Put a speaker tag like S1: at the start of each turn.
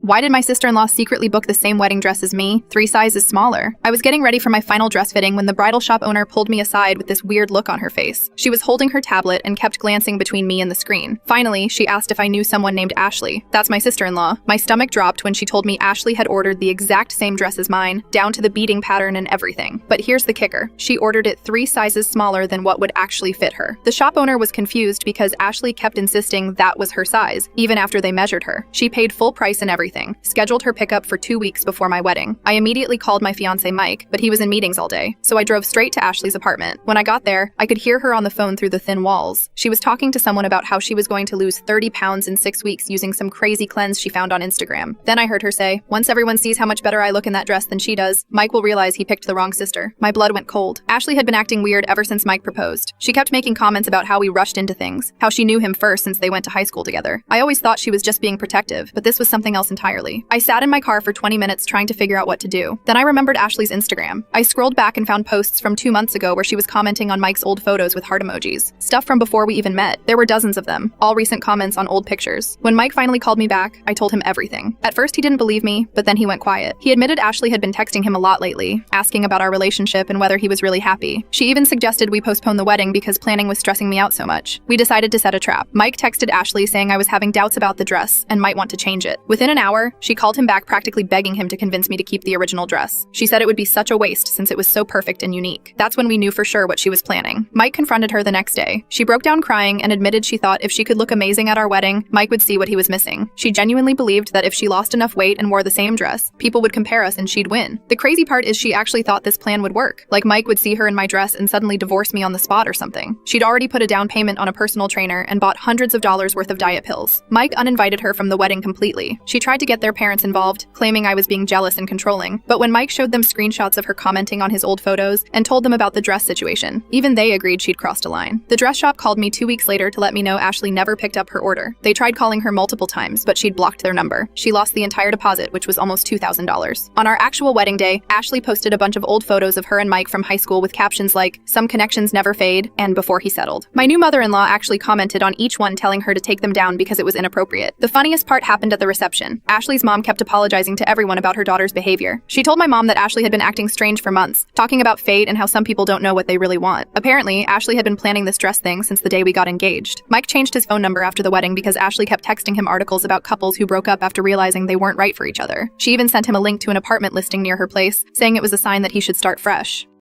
S1: Why did my sister-in-law secretly book the same wedding dress as me, 3 sizes smaller? I was getting ready for my final dress fitting when the bridal shop owner pulled me aside with this weird look on her face. She was holding her tablet and kept glancing between me and the screen. Finally, she asked if I knew someone named Ashley. That's my sister-in-law. My stomach dropped when she told me Ashley had ordered the exact same dress as mine, down to the beading pattern and everything. But here's the kicker. She ordered it 3 sizes smaller than what would actually fit her. The shop owner was confused because Ashley kept insisting that was her size, even after they measured her. She paid full price and everything, scheduled her pickup for 2 weeks before my wedding. I immediately called my fiancé Mike, but he was in meetings all day, so I drove straight to Ashley's apartment. When I got there, I could hear her on the phone through the thin walls. She was talking to someone about how she was going to lose 30 pounds in 6 weeks using some crazy cleanse she found on Instagram. Then I heard her say, "Once everyone sees how much better I look in that dress than she does, Mike will realize he picked the wrong sister." My blood went cold. Ashley had been acting weird ever since Mike proposed. She kept making comments about how we rushed into things, how she knew him first since they went to high school together. I always thought she was just being protective, but this was something else entirely. I sat in my car for 20 minutes trying to figure out what to do. Then I remembered Ashley's Instagram. I scrolled back and found posts from 2 months ago where she was commenting on Mike's old photos with heart emojis. Stuff from before we even met. There were dozens of them, all recent comments on old pictures. When Mike finally called me back, I told him everything. At first he didn't believe me, but then he went quiet. He admitted Ashley had been texting him a lot lately, asking about our relationship and whether he was really happy. She even suggested we postpone the wedding because planning was stressing me out so much. We decided to set a trap. Mike texted Ashley saying I was having doubts about the dress and might want to change it. Within an hour, she called him back practically begging him to convince me to keep the original dress. She said it would be such a waste since it was so perfect and unique. That's when we knew for sure what she was planning. Mike confronted her the next day. She broke down crying and admitted she thought if she could look amazing at our wedding, Mike would see what he was missing. She genuinely believed that if she lost enough weight and wore the same dress, people would compare us and she'd win. The crazy part is she actually thought this plan would work. Like Mike would see her in my dress and suddenly divorce me on the spot or something. She'd already put a down payment on a personal trainer and bought hundreds of dollars worth of diet pills. Mike uninvited her from the wedding completely. She tried to get their parents involved, claiming I was being jealous and controlling. But when Mike showed them screenshots of her commenting on his old photos and told them about the dress situation, even they agreed she'd crossed a line. The dress shop called me 2 weeks later to let me know Ashley never picked up her order. They tried calling her multiple times, but she'd blocked their number. She lost the entire deposit, which was almost $2,000. On our actual wedding day, Ashley posted a bunch of old photos of her and Mike from high school with captions like, "Some connections never fade," and "Before he settled." My new mother-in-law actually commented on each one telling her to take them down because it was inappropriate. The funniest part happened at the reception. Ashley's mom kept apologizing to everyone about her daughter's behavior. She told my mom that Ashley had been acting strange for months, talking about fate and how some people don't know what they really want. Apparently, Ashley had been planning this dress thing since the day we got engaged. Mike changed his phone number after the wedding because Ashley kept texting him articles about couples who broke up after realizing they weren't right for each other. She even sent him a link to an apartment listing near her place, saying it was a sign that he should start fresh.